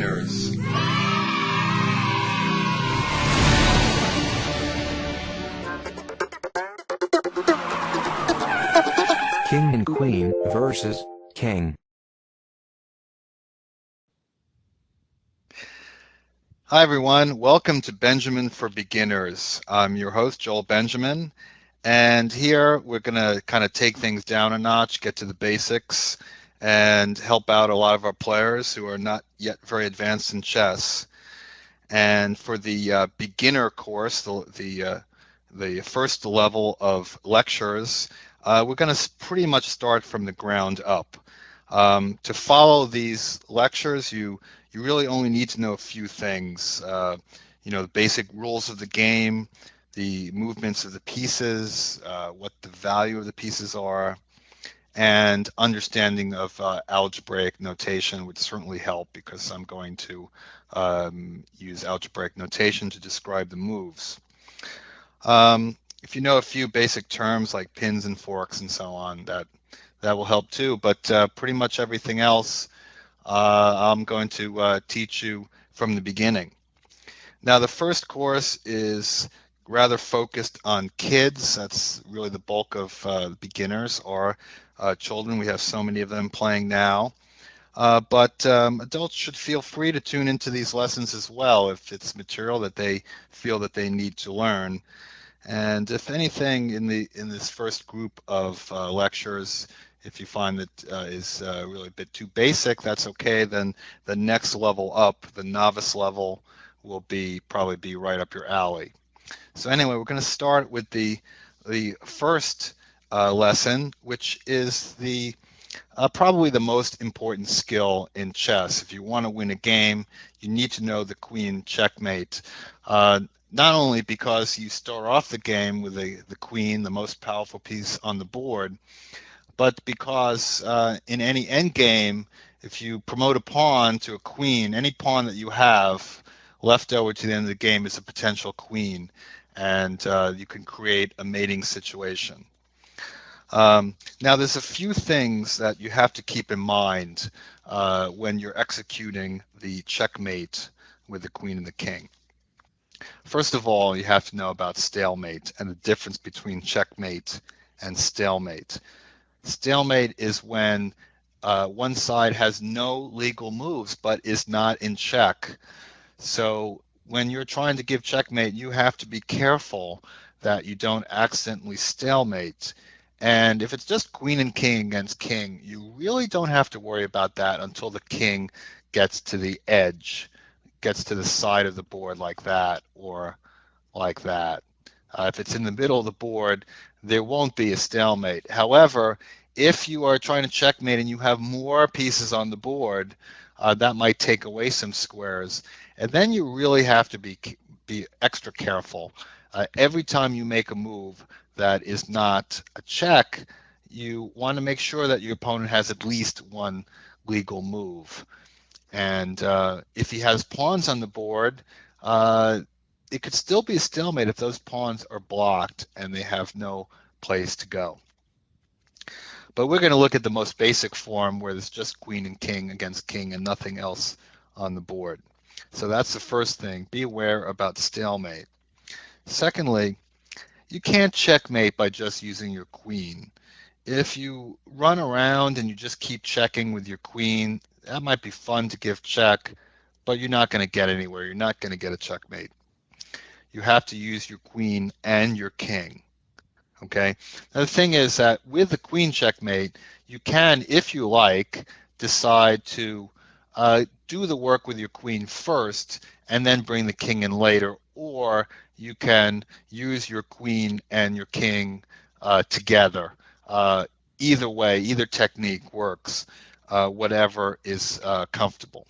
beginners. King and Queen versus King. Hi everyone, welcome to Benjamin for Beginners. I'm your host, Joel Benjamin, and here we're going to kind of take things down a notch, get to the basics, and help out a lot of our players who are not yet very advanced in chess. And for the beginner course, the first level of lectures, we're going to pretty much start from the ground up. To follow these lectures, you really only need to know a few things. The basic rules of the game, the movements of the pieces, what the value of the pieces are, and understanding of algebraic notation would certainly help, because I'm going to use algebraic notation to describe the moves. If you know a few basic terms like pins and forks and so on, that will help too. But pretty much everything else I'm going to teach you from the beginning. Now, the first course is rather focused on kids. That's really the bulk of beginners or children. We have so many of them playing now. But adults should feel free to tune into these lessons as well if it's material that they feel that they need to learn. And if anything in this first group of lectures, if you find that is really a bit too basic, that's okay. Then the next level up, the novice level, will probably be right up your alley. So anyway, we're going to start with the first lesson, which is probably the most important skill in chess. If you want to win a game, you need to know the Queen Checkmate. Not only because you start off the game with the queen, the most powerful piece on the board, but because in any endgame, if you promote a pawn to a queen, any pawn that you have left over to the end of the game is a potential queen, and you can create a mating situation. Now, there's a few things that you have to keep in mind when you're executing the checkmate with the queen and the king. First of all, you have to know about stalemate and the difference between checkmate and stalemate. Stalemate is when one side has no legal moves but is not in check. So when you're trying to give checkmate, you have to be careful that you don't accidentally stalemate. And if it's just queen and king against king, you really don't have to worry about that until the king gets to the edge, gets to the side of the board like that or like that. If it's in the middle of the board, there won't be a stalemate. However, if you are trying to checkmate and you have more pieces on the board, that might take away some squares. And then you really have to be extra careful. Every time you make a move that is not a check, you want to make sure that your opponent has at least one legal move. And if he has pawns on the board, it could still be a stalemate if those pawns are blocked and they have no place to go. But we're going to look at the most basic form where there's just queen and king against king and nothing else on the board. So that's the first thing. Be aware about stalemate. Secondly, you can't checkmate by just using your queen. If you run around and you just keep checking with your queen, that might be fun to give check, but you're not going to get anywhere. You're not going to get a checkmate. You have to use your queen and your king. Okay. Now the thing is that with the queen checkmate, you can, if you like, decide to do the work with your queen first and then bring the king in later, or you can use your queen and your king together. Either way, either technique works, whatever is comfortable.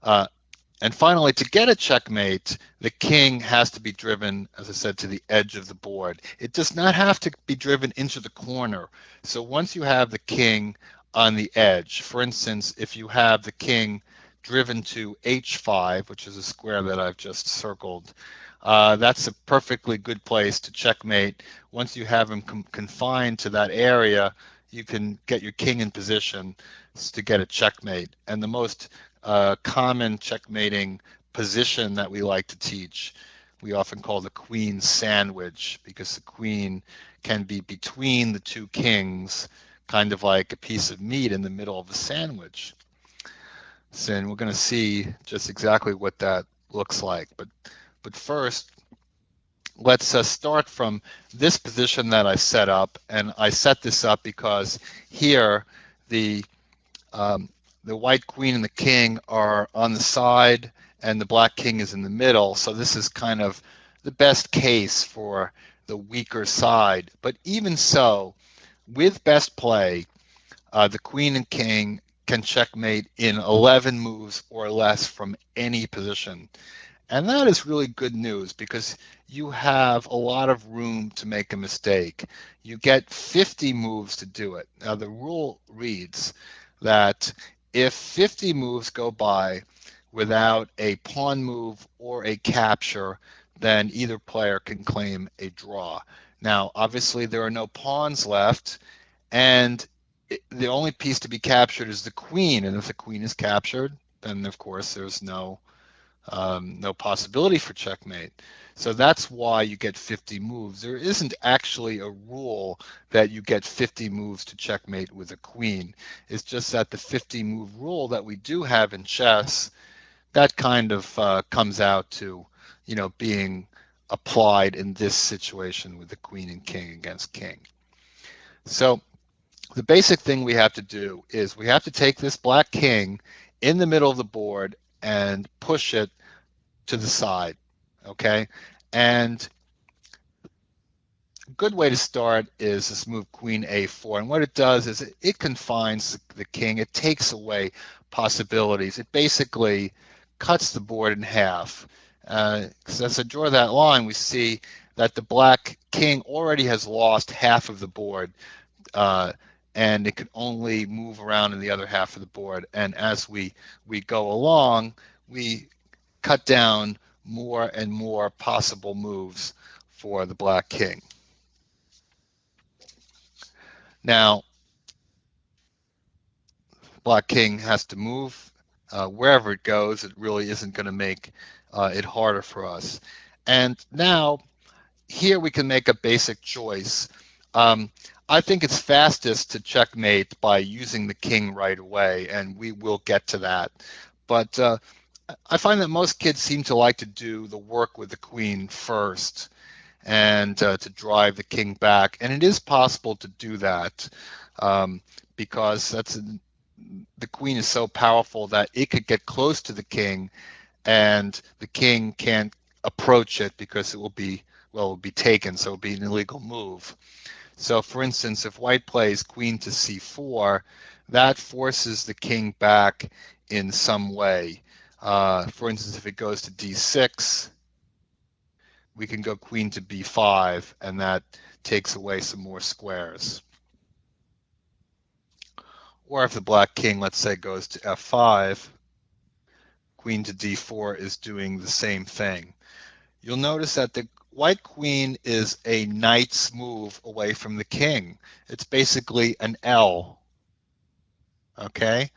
And finally, to get a checkmate, the king has to be driven, as I said, to the edge of the board. It does not have to be driven into the corner. So once you have the king on the edge, for instance, if you have the king driven to h5, which is a square that I've just circled, that's a perfectly good place to checkmate. Once you have him confined to that area, you can get your king in position to get a checkmate. And the most a common checkmating position that we like to teach. We often call the queen sandwich because the queen can be between the two kings, kind of like a piece of meat in the middle of a sandwich. So, and we're going to see just exactly what that looks like. But first, let's start from this position that I set up. And I set this up because here the um, the white queen and the king are on the side, and the black king is in the middle. So this is kind of the best case for the weaker side. But even so, with best play, the queen and king can checkmate in 11 moves or less from any position. And that is really good news because you have a lot of room to make a mistake. You get 50 moves to do it. Now, the rule reads that if 50 moves go by without a pawn move or a capture, then either player can claim a draw. Now, obviously, there are no pawns left, and the only piece to be captured is the queen. And if the queen is captured, then of course there's no possibility for checkmate. So that's why you get 50 moves. There isn't actually a rule that you get 50 moves to checkmate with a queen. It's just that the 50 move rule that we do have in chess, that kind of comes out to, being applied in this situation with the queen and king against king. So the basic thing we have to do is we have to take this black king in the middle of the board and push it to the side, okay? And a good way to start is this move queen a4. And what it does is it confines the king. It takes away possibilities. It basically cuts the board in half. Because as I draw that line, we see that the black king already has lost half of the board, uh, and it can only move around in the other half of the board. And as we go along, we cut down more and more possible moves for the black king. Now, black king has to move wherever it goes. It really isn't going to make it harder for us. And now, here we can make a basic choice. Um, I think it's fastest to checkmate by using the king right away, and we will get to that. But I find that most kids seem to like to do the work with the queen first and to drive the king back. And it is possible to do that um, because the queen is so powerful that it could get close to the king, and the king can't approach it because it will be taken, so it will be an illegal move. So, for instance, if white plays queen to c4, that forces the king back in some way. For instance, if it goes to d6, we can go queen to b5, and that takes away some more squares. Or if the black king, let's say, goes to f5, queen to d4 is doing the same thing. You'll notice that the white queen is a knight's move away from the king. It's basically an L, okay?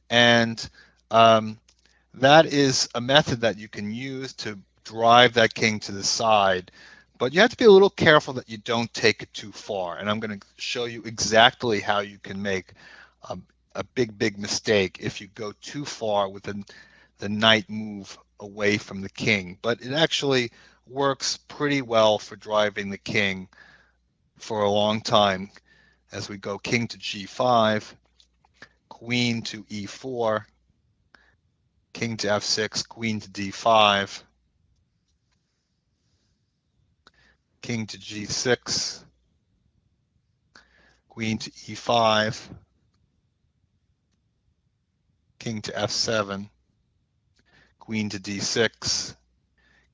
And that is a method that you can use to drive that king to the side, but you have to be a little careful that you don't take it too far. And I'm going to show you exactly how you can make a, a big mistake if you go too far with the knight move away from the king. But it actually works pretty well for driving the king for a long time as we go king to g5, queen to e4, king to f6, queen to d5, king to g6, queen to e5, king to f7, queen to d6,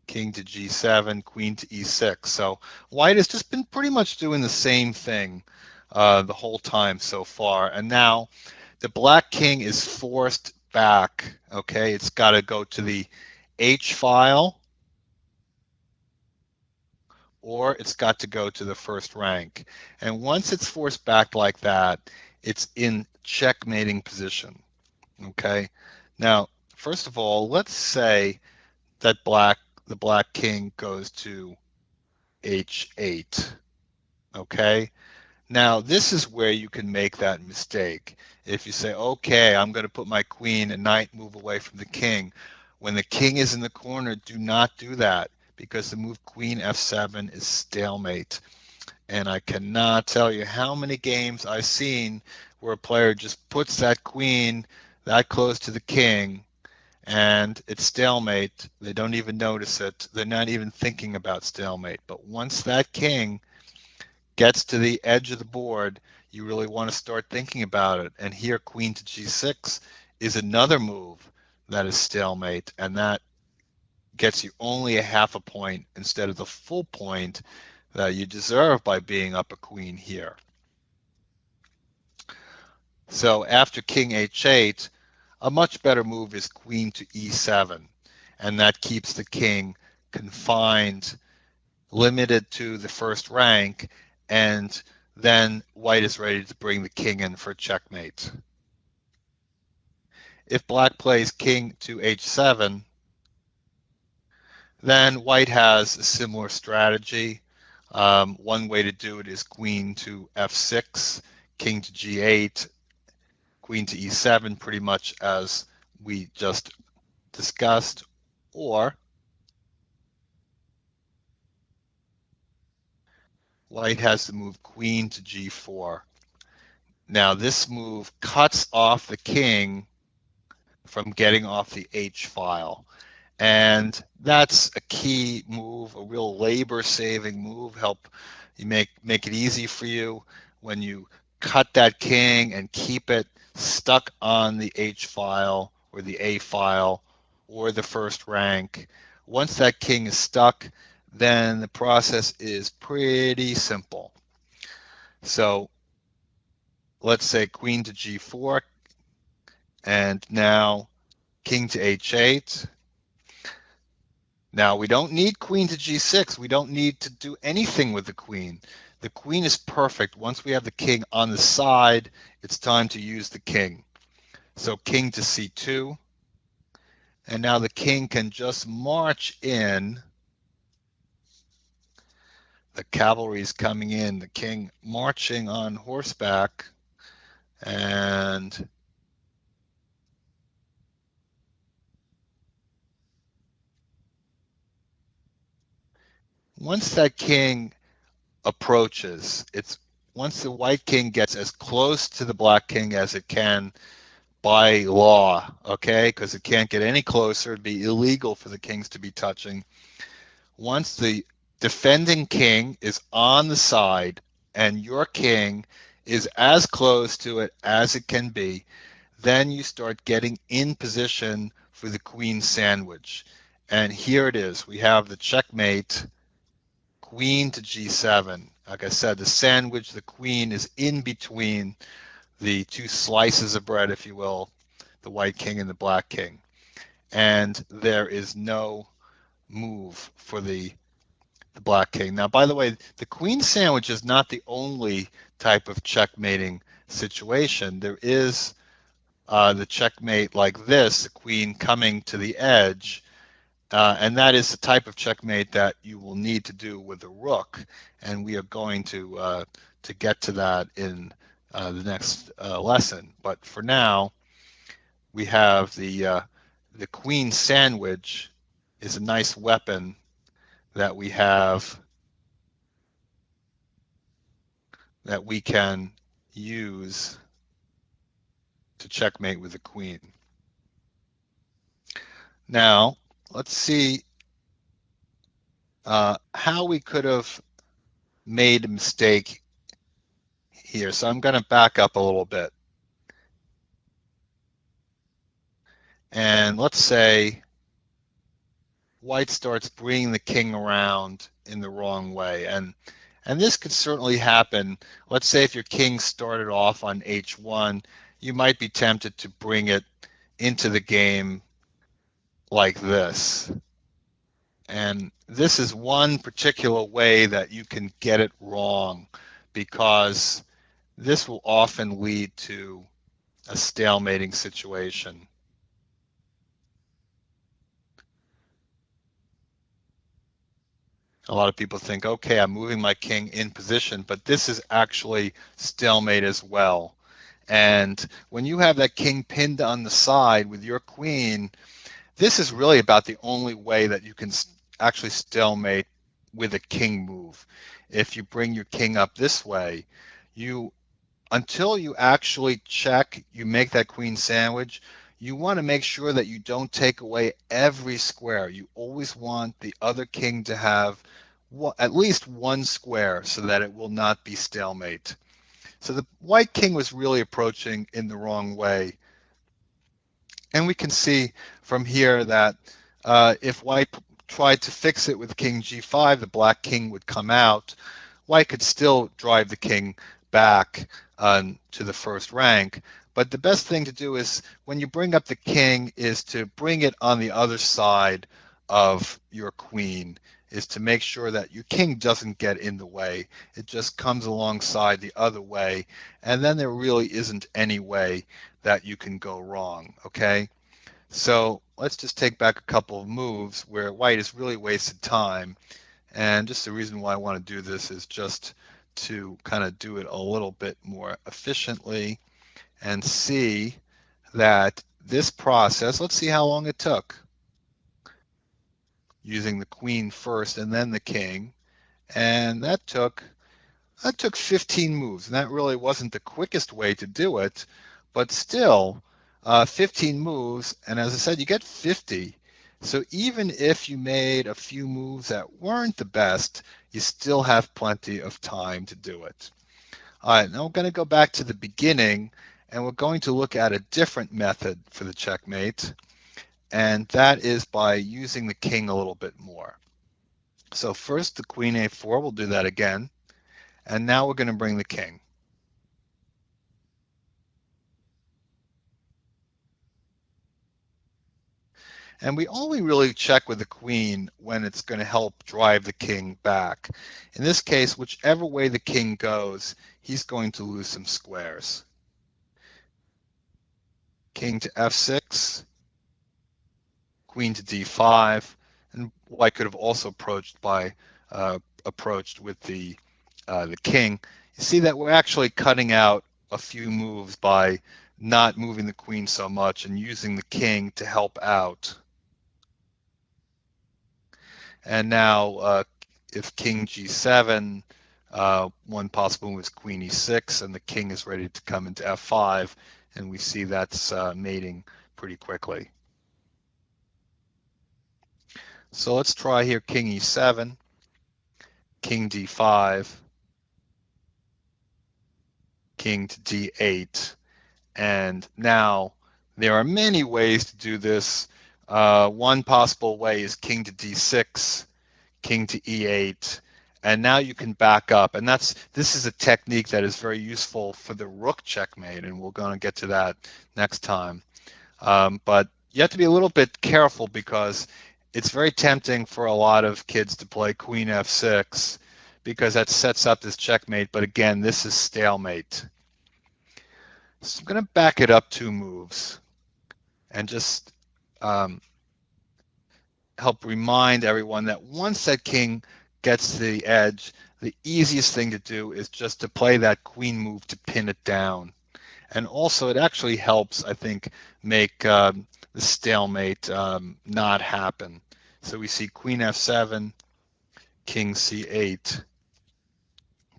king to g7, queen to e6. So white has just been pretty much doing the same thing the whole time so far. And now the black king is forced back. Okay, it's got to go to the H file, or it's got to go to the first rank. And once it's forced back like that, it's in checkmating position. Okay, now first of all, let's say that the black king goes to h8. Okay. Now, this is where you can make that mistake. If you say, okay, I'm going to put my queen and knight move away from the king. When the king is in the corner, do not do that because the move queen f7 is stalemate. And I cannot tell you how many games I've seen where a player just puts that queen that close to the king and it's stalemate. They don't even notice it. They're not even thinking about stalemate. But once that king gets to the edge of the board, you really want to start thinking about it. And here, queen to g6 is another move that is stalemate, and that gets you only a half a point instead of the full point that you deserve by being up a queen here. So after king h8, a much better move is queen to e7, and that keeps the king confined, limited to the first rank, and then white is ready to bring the king in for checkmate. If black plays king to h7, then white has a similar strategy. One way to do it is queen to f6, king to g8, queen to e7, pretty much as we just discussed, or white has to move queen to g4. Now this move cuts off the king from getting off the H file. And that's a key move, a real labor-saving move. Help you make it easy for you when you cut that king and keep it stuck on the H file or the A file or the first rank. Once that king is stuck, then the process is pretty simple. So let's say queen to g4, and now king to h8. Now, we don't need queen to g6. We don't need to do anything with the queen. The queen is perfect. Once we have the king on the side, it's time to use the king. So king to c2. And now the king can just march in. The cavalry is coming in. The king marching on horseback. And once that king approaches, once the white king gets as close to the black king as it can by law, okay, because it can't get any closer. It'd be illegal for the kings to be touching. Once the defending king is on the side and your king is as close to it as it can be, then you start getting in position for the queen sandwich. And here it is. We have the checkmate, queen to g7. Like I said, the sandwich, the queen is in between the two slices of bread, if you will, the white king and the black king. And there is no move for the black king. Now, by the way, the queen sandwich is not the only type of checkmating situation. There is the checkmate like this, the queen coming to the edge, and that is the type of checkmate that you will need to do with the rook. And we are going to get to that in the next lesson. But for now, we have the queen sandwich is a nice weapon that we have that we can use to checkmate with the queen. Now, let's see how we could have made a mistake here. So I'm going to back up a little bit. And let's say white starts bringing the king around in the wrong way. And this could certainly happen. Let's say if your king started off on h1, you might be tempted to bring it into the game like this. And this is one particular way that you can get it wrong, because this will often lead to a stalemating situation. A lot of people think, okay, I'm moving my king in position, but this is actually stalemate as well. And when you have that king pinned on the side with your queen, this is really about the only way that you can actually stalemate with a king move. If you bring your king up this way, you until you actually check, you make that queen sandwich, you want to make sure that you don't take away every square. You always want the other king to have at least one square so that it will not be stalemate. So the white king was really approaching in the wrong way. And we can see from here that if white tried to fix it with king g5, the black king would come out. White could still drive the king back to the first rank. But the best thing to do is when you bring up the king is to bring it on the other side of your queen, is to make sure that your king doesn't get in the way. It just comes alongside the other way, and then there really isn't any way that you can go wrong, okay? So let's just take back a couple of moves where white has really wasted time. And just the reason why I want to do this is just to kind of do it a little bit more efficiently and see that this process, let's see how long it took using the queen first and then the king. And that took 15 moves, and that really wasn't the quickest way to do it, but still, 15 moves, and as I said, you get 50. So even if you made a few moves that weren't the best, you still have plenty of time to do it. All right, now we're going to go back to the beginning, and we're going to look at a different method for the checkmate, and that is by using the king a little bit more. So first, the queen a4, we'll do that again. And now we're going to bring the king. And we only really check with the queen when it's going to help drive the king back. In this case, whichever way the king goes, he's going to lose some squares. King to f6, queen to d5, and white could have also approached with the king. You see that we're actually cutting out a few moves by not moving the queen so much and using the king to help out. And now, if king g7, one possible move is queen e6, and the king is ready to come into f5, and we see that's mating pretty quickly. So let's try here king e7, king d5, king to d8, and now there are many ways to do this. One possible way is king to d6, king to e8, and now you can back up. And this is a technique that is very useful for the rook checkmate, and we're going to get to that next time. But you have to be a little bit careful because it's very tempting for a lot of kids to play queen f6 because that sets up this checkmate. But again, this is stalemate. So I'm going to back it up 2 moves and just um, help remind everyone that once that king gets to the edge, the easiest thing to do is just to play that queen move to pin it down. And also, it actually helps, I think, make the stalemate not happen. So we see queen f7, king c8,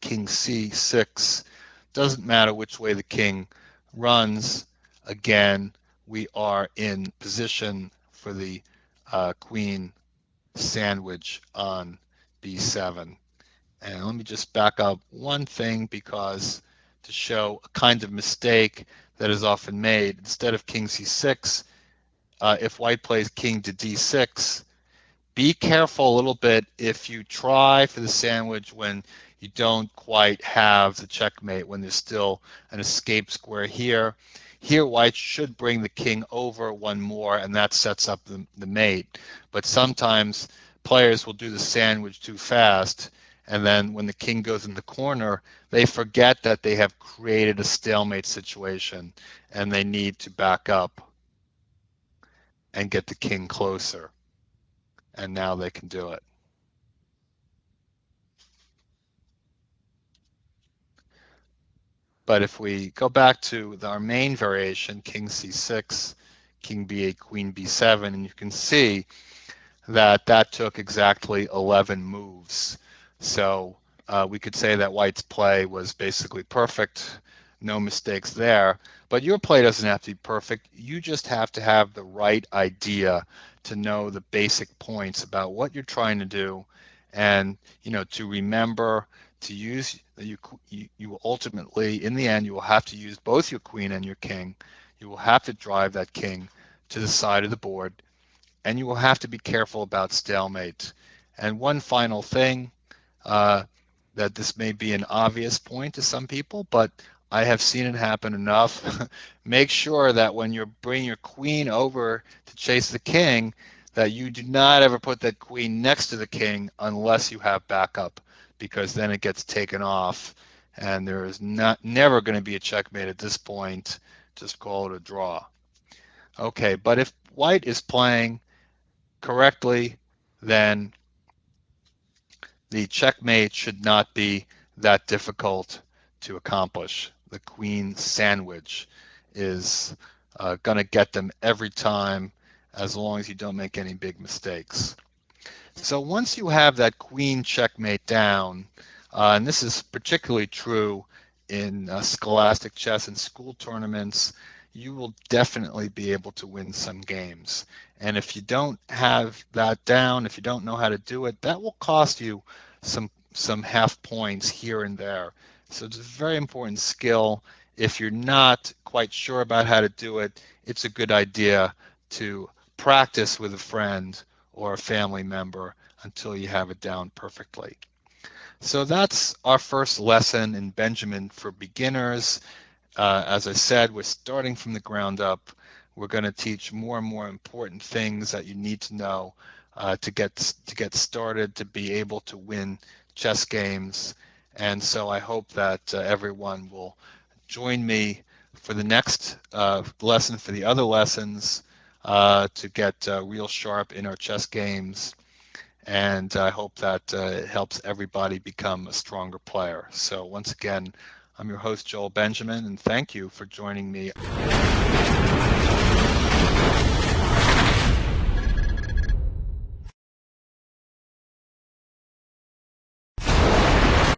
king c6. Doesn't matter which way the king runs. Again, we are in position for the queen sandwich on b7. And let me just back up one thing because to show a kind of mistake that is often made. Instead of king c6, if white plays king to d6, be careful a little bit if you try for the sandwich when you don't quite have the checkmate, when there's still an escape square here. Here, white should bring the king over one more, and that sets up the mate. But sometimes players will do the sandwich too fast, and then when the king goes in the corner, they forget that they have created a stalemate situation, and they need to back up and get the king closer. And now they can do it. But if we go back to our main variation, king c6, king b8, queen b7, and you can see that that took exactly 11 moves. So we could say that white's play was basically perfect, no mistakes there. But your play doesn't have to be perfect. You just have to have the right idea to know the basic points about what you're trying to do, and to remember to use you will ultimately, in the end, you will have to use both your queen and your king. You will have to drive that king to the side of the board, and you will have to be careful about stalemate. And one final thing, uh, that this may be an obvious point to some people, but I have seen it happen enough. Make sure that when you're bringing your queen over to chase the king, that you do not ever put that queen next to the king unless you have backup, because then it gets taken off, and there is never going to be a checkmate at this point. Just call it a draw. Okay, but if white is playing correctly, then the checkmate should not be that difficult to accomplish. The queen sandwich is going to get them every time, as long as you don't make any big mistakes. So once you have that queen checkmate down, and this is particularly true in scholastic chess and school tournaments, you will definitely be able to win some games. And if you don't have that down, if you don't know how to do it, that will cost you some half points here and there. So it's a very important skill. If you're not quite sure about how to do it, it's a good idea to practice with a friend or a family member until you have it down perfectly. So that's our first lesson in Benjamin for beginners. As I said, we're starting from the ground up. We're going to teach more and more important things that you need to know to get started, to be able to win chess games. And so I hope that everyone will join me for the next lesson, for the other lessons, to get real sharp in our chess games. And I hope that it helps everybody become a stronger player. So once again, I'm your host, Joel Benjamin, and thank you for joining me.